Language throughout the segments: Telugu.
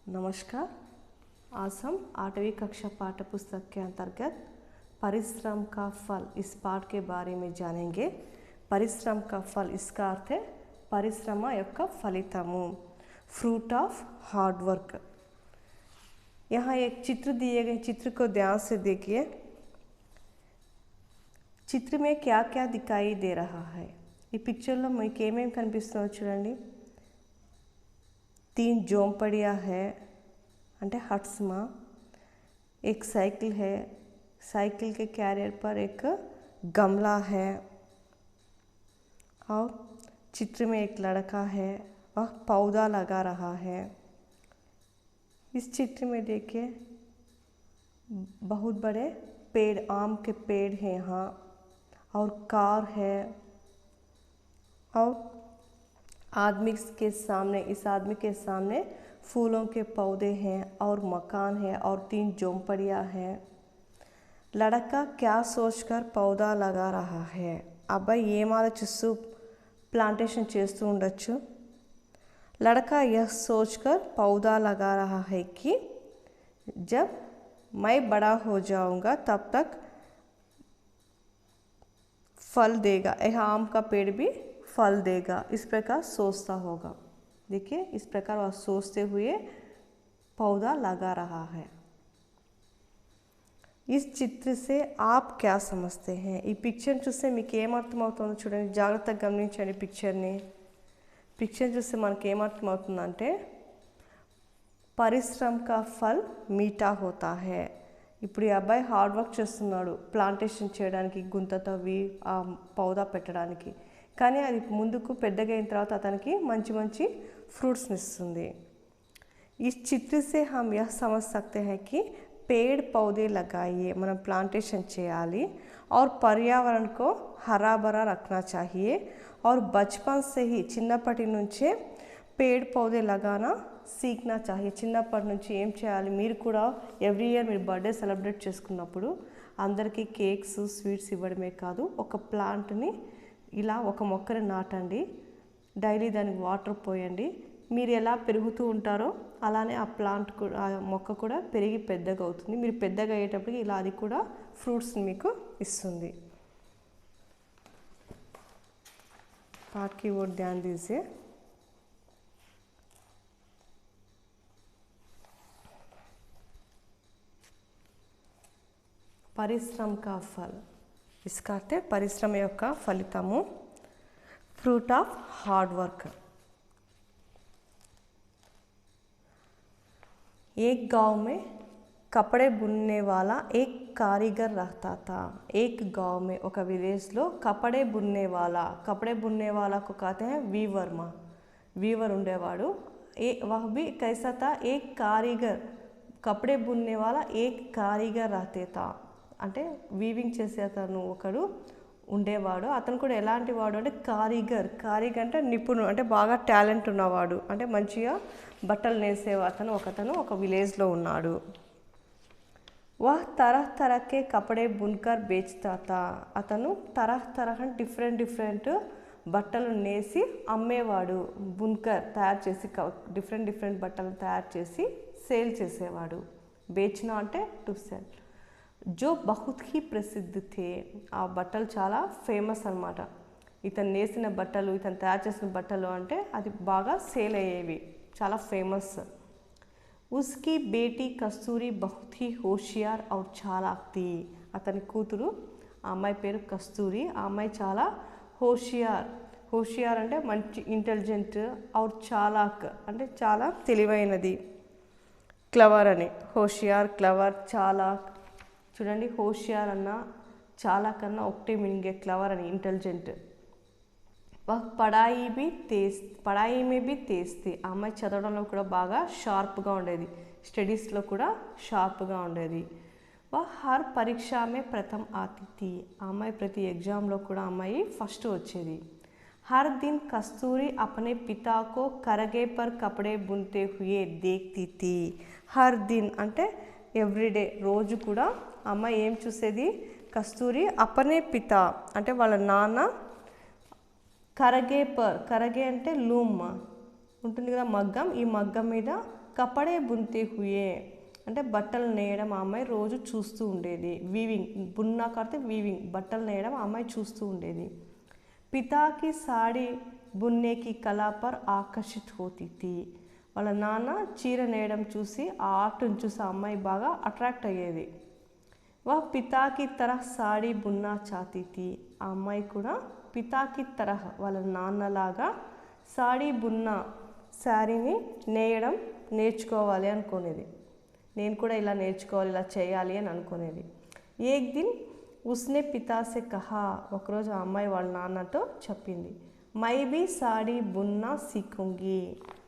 नमस्कार। आज हम 8वीं कक्षा पाठ्य पुस्तक के अंतर्गत परिश्रम का फल इस पाठ के बारे में जानेंगे। परिश्रम का फल इसका अर्थ है परिश्रम యొక్క ఫలితము, फ्रूट ऑफ हार्ड वर्क। यहाँ एक चित्र दिए गए, चित्र को ध्यान से देखिए। चित्र में क्या क्या दिखाई दे रहा है। ఈ పిక్చర్లో మీకు ఏమేమి కనిపిస్తుందో చూడండి। 3 झोंपड़ियाँ है अंटे हट्स में, एक साइकिल है, साइकिल के कैरियर पर एक गमला है और चित्र में एक लड़का है, वह पौधा लगा रहा है। इस चित्र में देखिए बहुत बड़े पेड़, आम के पेड़ हैं यहाँ, और कार है, और आदमी के सामने, इस आदमी के सामने फूलों के पौधे हैं और मकान है और 3 झोंपड़ियाँ हैं। लड़का क्या सोचकर पौधा लगा रहा है। అబ్బాయి ఏం ఆలోచిస్తూ ప్లాంటేషన్ చేస్తూ ఉండొచ్చు। लड़का यह सोचकर पौधा लगा रहा है कि जब मैं बड़ा हो जाऊंगा तब तक फल देगा, यह आम का पेड़ भी फल देगा, इस प्रकार सोचता होगा। देखिए इस प्रकार वह सोचते हुए पौधा लगा रहा है। इस चित्र से आप क्या समझते हैं। ఈ పిక్చర్ చూస్తే మీకు ఏం అర్థమవుతుందో చూడండి, జాగ్రత్తగా గమనించండి పిక్చర్ని। పిక్చర్ చూస్తే మనకి ఏం అర్థమవుతుందంటే పరిశ్రమ का फल मीठा होता है। ఇప్పుడు ఈ అబ్బాయి హార్డ్ వర్క్ చేస్తున్నాడు ప్లాంటేషన్ చేయడానికి, గుంత తవ్వి ఆ పౌదా పెట్టడానికి, కానీ అది ముందుకు పెద్దగా అయిన తర్వాత అతనికి మంచి మంచి ఫ్రూట్స్ని ఇస్తుంది। इस चित्र से हम यह समझ सकते हैं कि पेड़ पौधे लगाइए, మనం प्लांटेशन చేయాలి और पर्यावरण को हरा भरा रखना चाहिए और बचपन से ही చిన్నప్పటి నుంచే पेड़ पौधे लगाना सीखना चाहिए। చిన్నప్పటి నుంచి ఏం చేయాలి, మీరు కూడా ఎవ్రీ ఇయర్ మీరు బర్త్డే సెలబ్రేట్ చేసుకున్నప్పుడు అందరికీ కేక్స్ స్వీట్స్ ఇవ్వడమే కాదు, ఒక ప్లాంట్ని ఇలా ఒక మొక్కని నాటండి, డైలీ దానికి వాటర్ పోయండి, మీరు ఎలా పెరుగుతూ ఉంటారో అలానే ఆ ప్లాంట్ కూడా, ఆ మొక్క కూడా పెరిగి పెద్దగా అవుతుంది। మీరు పెద్దగా అయ్యేటప్పటికి ఇలా అది కూడా ఫ్రూట్స్ని మీకు ఇస్తుంది। पाठ की ओर ध्यान दीजिए। परिश्रम का फल इसका अर्थ है परिश्रम యొక్క ఫలితము, फ्रूट ऑफ हार्ड वर्क। एक गांव में कपड़े बुनने वाला एक कारीगर रहता था। एक गांव में ఒక विलेज లో कपड़े बुनने वाला, कपड़े बुनने वाला को कहते हैं वीवर माँ, वीवर ఉండేవాడు। वह भी कैसा था, एक कारीगर, कपड़े बुनने वाला एक कारीगर रहते था, అంటే వీవింగ్ చేసే అతను ఒకడు ఉండేవాడు। అతను కూడా ఎలాంటి వాడు అంటే కారీగర్, కారీగర్ అంటే నిపుణుడు, అంటే బాగా టాలెంట్ ఉన్నవాడు, అంటే మంచిగా బట్టలు నేసే అతను ఒక విలేజ్లో ఉన్నాడు। वह तरह तरह के कपड़े बुनकर बेचता था। అతను तरह तरह డిఫరెంట్ బట్టలు నేసి అమ్మేవాడు। బున్కర్ తయారు చేసి డిఫరెంట్ బట్టలు తయారు చేసి సేల్ చేసేవాడు। బేచనా అంటే టు సెల్। जो बहुत ही प्रसिद्ध थे, ఆ బట్టలు చాలా ఫేమస్ అన్నమాట। ఇతను నేసిన బట్టలు, ఇతను తయారు చేసిన బట్టలు అంటే అది బాగా సేల్ అయ్యేవి, చాలా ఫేమస్। उसकी बेटी कस्तूरी बहुत ही होशियार और चालाक थी। అతని కూతురు, ఆ అమ్మాయి పేరు కస్తూరి, ఆ అమ్మాయి చాలా హోషియార్, హోషియార్ అంటే మంచి ఇంటెలిజెంట్, और చాలాక్ అంటే చాలా తెలివైనది, క్లవర్ అని, హోషియార్ క్లవర్ చాలాక్। చూడండి హోషియార్ అన్న చాలా కన్నా ఒకటే మీనింగ్, క్లవర్ అని ఇంటెలిజెంట్। వహ్ పడాయి బి తేజ్, పడాయి మే బి తేజ్ థీ, ఆ అమ్మాయి చదవడంలో కూడా బాగా షార్ప్గా ఉండేది, స్టడీస్లో కూడా షార్ప్గా ఉండేది। వహ్ హర్ పరీక్ష మే ప్రథమ్ ఆతి థీ, ఆ అమ్మాయి ప్రతి ఎగ్జామ్లో కూడా అమ్మాయి ఫస్ట్ వచ్చేది। हर दिन कस्तूरी अपने पिता को करगे पर कपड़े बुनते हुए देखती थी। हर दिन అంటే ఎవ్రీడే, రోజు కూడా అమ్మాయి ఏం చూసేది, కస్తూరి అపనే పిత అంటే వాళ్ళ నాన్న, కరగే పర్, కరగే అంటే లూమ్ ఉంటుంది కదా మగ్గం, ఈ మగ్గం మీద కపడే బున్తే హుయే అంటే బట్టలు నేయడం ఆ అమ్మాయి రోజు చూస్తూ ఉండేది. వీవింగ్, బున్నా కడితే వీవింగ్, బట్టలు నేయడం ఆ అమ్మాయి చూస్తూ ఉండేది. పితాకి సాడీ బున్నేకి కళా పర్ ఆకర్షిత్ హోతీ థీ వాళ్ళ నాన్న చీర నేయడం చూసి ఆ ఆర్ట్ని చూసి ఆ అమ్మాయి బాగా అట్రాక్ట్ అయ్యేది. పితాకి తరహ్ సాడీ బున్నా చాతీ థీ ఆ అమ్మాయి కూడా పితాకి తరహ్ వాళ్ళ నాన్నలాగా సాడీ బున్నా శారీని నేయడం నేర్చుకోవాలి అనుకునేది. నేను కూడా ఇలా నేర్చుకోవాలి, ఇలా చేయాలి అని అనుకునేది. ఏక్ దిన్ ఉస్నే పితాసే కహా ఒకరోజు ఆ అమ్మాయి వాళ్ళ నాన్నతో చెప్పింది, మై బీ సాడీ బున్నా సీఖుంగి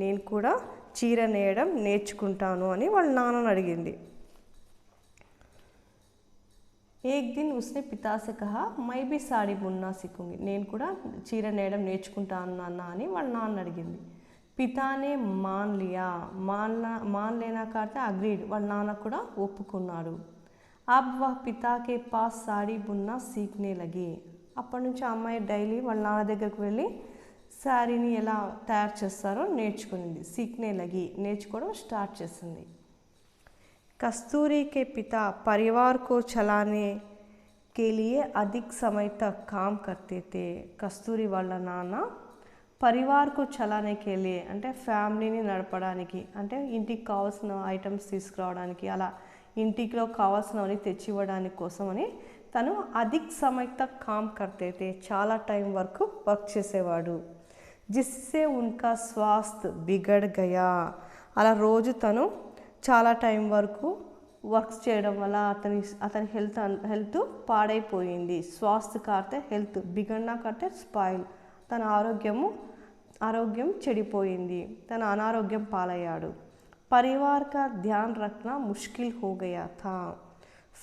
నేను కూడా చీర నేయడం నేర్చుకుంటాను అని వాళ్ళ నాన్నని అడిగింది. ఏక్ దిన్ ఉస్నే పితాసే కహా మై బీ సాడీ బున్నా సీఖుంగి నేను కూడా చీర నేయడం నేర్చుకుంటాను నాన్న అని వాళ్ళ నాన్న అడిగింది. పితానే మాన్ లియా మాన్ లేనా కాడితే అగ్రీడ్ వాళ్ళ నాన్న కూడా ఒప్పుకున్నాడు. అబ్ వహ్ పితాకే పాస్ సాడీ బున్నా సీఖనే లగి అప్పటి నుంచి ఆ అమ్మాయి డైలీ వాళ్ళ నాన్న దగ్గరకు వెళ్ళి శారీని ఎలా తయారు చేస్తారో నేర్చుకునింది. సీఖనే లగి నేర్చుకోవడం స్టార్ట్ చేసింది. कस्तूरी के पिता परिवार को चलाने के लिए अधिक समय तक काम करते थे. కస్తూరి వాళ్ళ నాన్న పరివార్కు చలానే लिए అంటే ఫ్యామిలీని నడపడానికి, అంటే ఇంటికి కావాల్సిన ఐటమ్స్ తీసుకురావడానికి, అలా ఇంటిలో కావాల్సినవన్నీ తెచ్చివ్వడానికి కోసమని తను అధిక్ సమయం తక్ కామ్ కర్తే తే చాలా టైం వరకు వర్క్ చేసేవాడు. జిస్సే ఉన్కా స్వాస్థ్ బిగడ్ గయా అలా రోజు తను చాలా టైం వరకు వర్క్స్ చేయడం వల్ల అతని హెల్త్ పాడైపోయింది. స్వాస్థ్ కార్తే హెల్త్, బిగడ్నా కార్తే స్పాయిల్ తన ఆరోగ్యం చెడిపోయింది, తన అనారోగ్యం పాలయ్యాడు. పరివార్ కా ధ్యాన్ రఖనా ముష్కిల్ హో గయా థా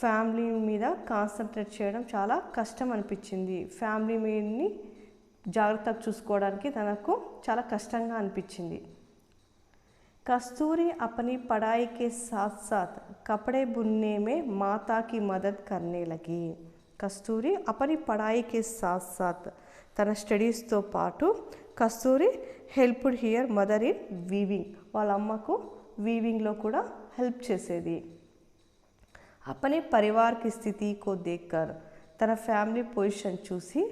ఫ్యామిలీ మీద కాన్సన్ట్రేట్ చేయడం చాలా కష్టం అనిపించింది. ఫ్యామిలీ మీదని జాగ్రత్తగా చూసుకోవడానికి తనకు చాలా కష్టంగా అనిపించింది. कस्तूरी अपनी पढ़ाई के साथ साथ कपड़े बुनने में माता की मदद करने लगी. కస్తూరి अपनी पढ़ाई के साथ साथ తన స్టడీస్తో పాటు Kasturi helped her mother in weaving వాళ్ళ అమ్మకు వీవింగ్లో కూడా హెల్ప్ చేసేది. अपने परिवार की स्थिति को देखकर తన ఫ్యామిలీ పొజిషన్ చూసి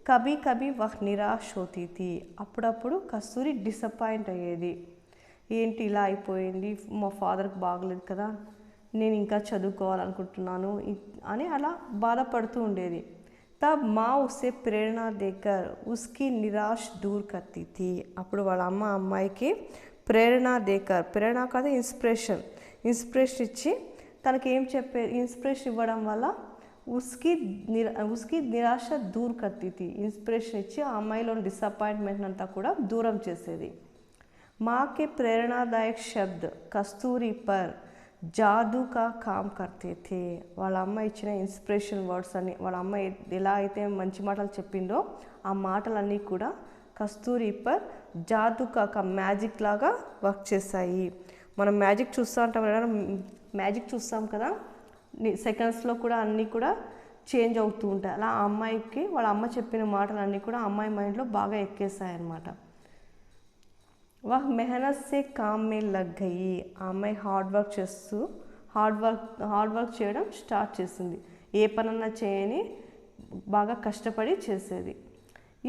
కభీ కభీ వహ్ నిరాశ్ హోతీ థీ అప్పుడప్పుడు కస్తూరి డిసప్పాయింట్ అయ్యేది. ఏంటి ఇలా అయిపోయింది, మా ఫాదర్కి బాగలేదు కదా, నేను ఇంకా చదువుకోవాలనుకుంటున్నాను అని అలా బాధపడుతూ ఉండేది. తబ్ మా ఉస్సే ప్రేరణ దేకర్ ఉస్కి నిరాశ్ దూర్ కర్తీ థీ అప్పుడు వాళ్ళ అమ్మాయికి ప్రేరణ దేకర్, ప్రేరణ కాదు ఇన్స్పిరేషన్ ఇచ్చి తనకి ఏం ఇన్స్పిరేషన్ ఇవ్వడం వల్ల ఉస్కి నిరాశ దూర్ కర్తీ థీ ఇన్స్పిరేషన్ ఇచ్చి ఆ అమ్మాయిలోని డిసప్పాయింట్మెంట్ అంతా కూడా దూరం చేసేది. माँ के प्रेरणादायक शब्द कस्तूरी पर जादू का काम करते थे వాళ్ళ అమ్మ ఇచ్చిన ఇన్స్పిరేషన్ వర్డ్స్ అన్ని, వాళ్ళ అమ్మ ఎలా అయితే మంచి మాటలు చెప్పిందో ఆ మాటలన్నీ కూడా కస్తూరి పర్ జాదూ కా మ్యాజిక్ లాగా వర్క్ చేశాయి. మనం మ్యాజిక్ చూస్తాం కదా, సెకండ్స్లో కూడా అన్నీ కూడా చేంజ్ అవుతూ ఉంటాయి. అలా ఆ అమ్మాయికి వాళ్ళ అమ్మ చెప్పిన మాటలన్నీ కూడా ఆ అమ్మాయి మైండ్లో బాగా ఎక్కేసాయి అన్నమాట. వహ్ మెహనత్ సే కామ్ మే లగ్ గయి ఆ అమ్మాయి హార్డ్ వర్క్ చేయడం స్టార్ట్ చేసింది. ఏ పనన్నా చేయని బాగా కష్టపడి చేసేది.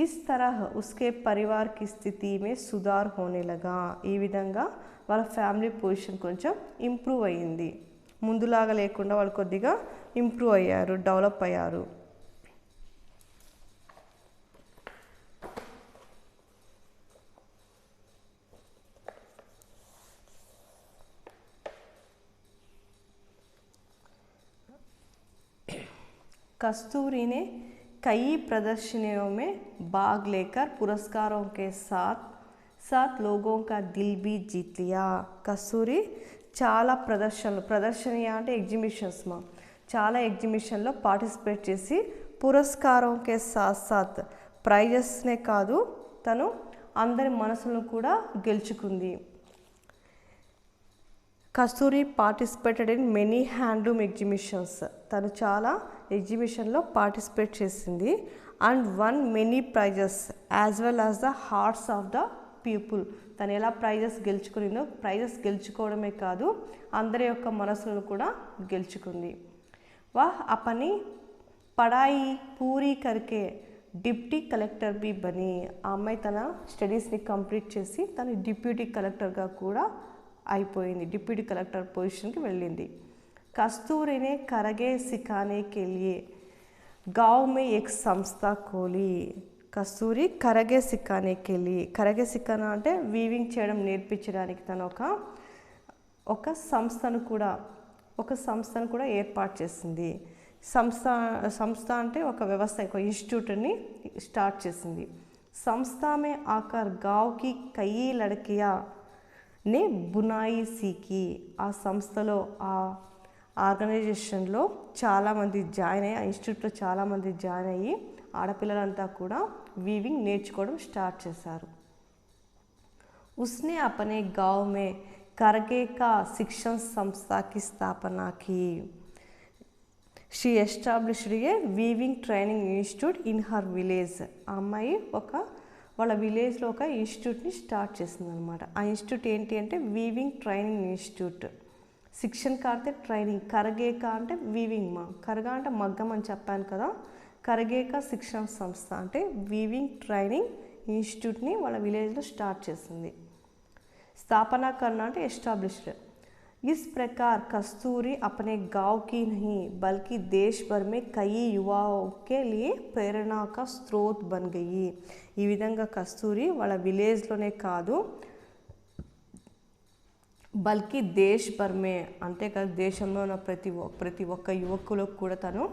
ఇస్ తరహ్ ఉస్కే పరివార్ కి స్థితి మే సుధార్ హోనే లగా ఈ విధంగా వాళ్ళ ఫ్యామిలీ పొజిషన్ కొంచెం ఇంప్రూవ్ అయ్యింది. ముందులాగా లేకుండా వాళ్ళు కొద్దిగా ఇంప్రూవ్ అయ్యారు, డెవలప్ అయ్యారు. कस्तूरी ने कई प्रदर्शनियों में भाग लेकर पुरस्कारों के साथ लोगों का दिल भी जीत लिया. కస్తూరి చాలా ప్రదర్శనీయ అంటే ఎగ్జిబిషన్స్ చాలా ఎగ్జిబిషన్లో పార్టిసిపేట్ చేసి పురస్కారంకే సాత్ ప్రైజెస్నే కాదు తను అందరి మనసులను కూడా గెలుచుకుంది. Kasturi participated in many handloom exhibitions తను చాలా ఎగ్జిబిషన్లో పార్టిసిపేట్ చేసింది. And won many prizes as well as the hearts of the people. తను ఎలా ప్రైజెస్ గెలుచుకునిందో, ప్రైజెస్ గెలుచుకోవడమే కాదు అందరి యొక్క మనసులను కూడా గెలుచుకుంది. వహ్ అపని పడాయి పూరీ కరికే డిప్యూటీ కలెక్టర్ బి బని. ఆ అమ్మాయి తన స్టడీస్ని కంప్లీట్ చేసి తను డిప్యూటీ కలెక్టర్గా కూడా అయిపోయింది, డిప్యూటీ కలెక్టర్ పొజిషన్కి వెళ్ళింది. कस्तूरी ने करगे सिखाने के लिए गांव में एक संस्था खोली. కస్తూరి కరగే సిక్కానేకి వెళ్ళి, కరగే సిక్కానా అంటే వీవింగ్ చేయడం నేర్పించడానికి తను ఒక సంస్థను కూడా ఏర్పాటు చేసింది. సంస్థ అంటే ఒక వ్యవస్థ, ఒక ఇన్స్టిట్యూట్ని స్టార్ట్ చేసింది. సంస్థ మే ఆకర్ గావ్ కి కయి లడకియా నే బునాయి సీకి. ఆ సంస్థలో, ఆ ఆర్గనైజేషన్లో చాలామంది జాయిన్ అయ్యి, ఆ ఇన్స్టిట్యూట్లో చాలామంది జాయిన్ అయ్యి ఆడపిల్లలంతా కూడా వీవింగ్ నేర్చుకోవడం స్టార్ట్ చేశారు. उसने अपने गांव में करगे का शिक्षण संस्था की स्थापना की. she established a weaving training institute in her village. ఆ అమ్మాయి వాళ్ళ విలేజ్లో ఒక ఇన్స్టిట్యూట్ని స్టార్ట్ చేసింది అనమాట. ఆ ఇన్స్టిట్యూట్ ఏంటి అంటే వీవింగ్ ట్రైనింగ్ ఇన్స్టిట్యూట్. శిక్షణ కాడితే ట్రైనింగ్, కరగేక అంటే వీవింగ్, కరగ అంటే మగ్గం అని చెప్పాను కదా. కరగేక శిక్షణ సంస్థ అంటే వీవింగ్ ట్రైనింగ్ ఇన్స్టిట్యూట్ని వాళ్ళ విలేజ్లో స్టార్ట్ చేసింది. స్థాపన కన్నా అంటే ఎస్టాబ్లిష్డ్. इस प्रकार कस्तूरी अपने गांव की नहीं बल्कि देश भर में कई युवाओं के लिए प्रेरणा का स्रोत बन गई. ఈ విధంగా కస్తూరి వాళ్ళ విలేజ్లోనే కాదు, బల్కి దేశ్ భర్మే, అంతేకాదు దేశంలో ఉన్న ప్రతి ఒక్క యువకులకు కూడా తను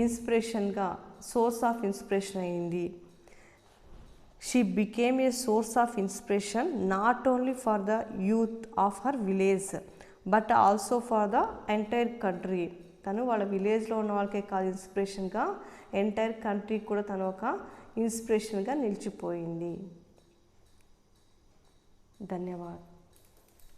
ఇన్స్పిరేషన్గా, సోర్స్ ఆఫ్ ఇన్స్పిరేషన్ అయింది. She became a source of inspiration not only for the youth of her village but also for the entire country. తను వాళ్ళ విలేజ్లో ఉన్న వాళ్ళకే కాదు ఇన్స్పిరేషన్గా, ఎంటైర్ కంట్రీ కూడా తను ఒక ఇన్స్పిరేషన్గా నిలిచిపోయింది. ధన్యవాదాలు.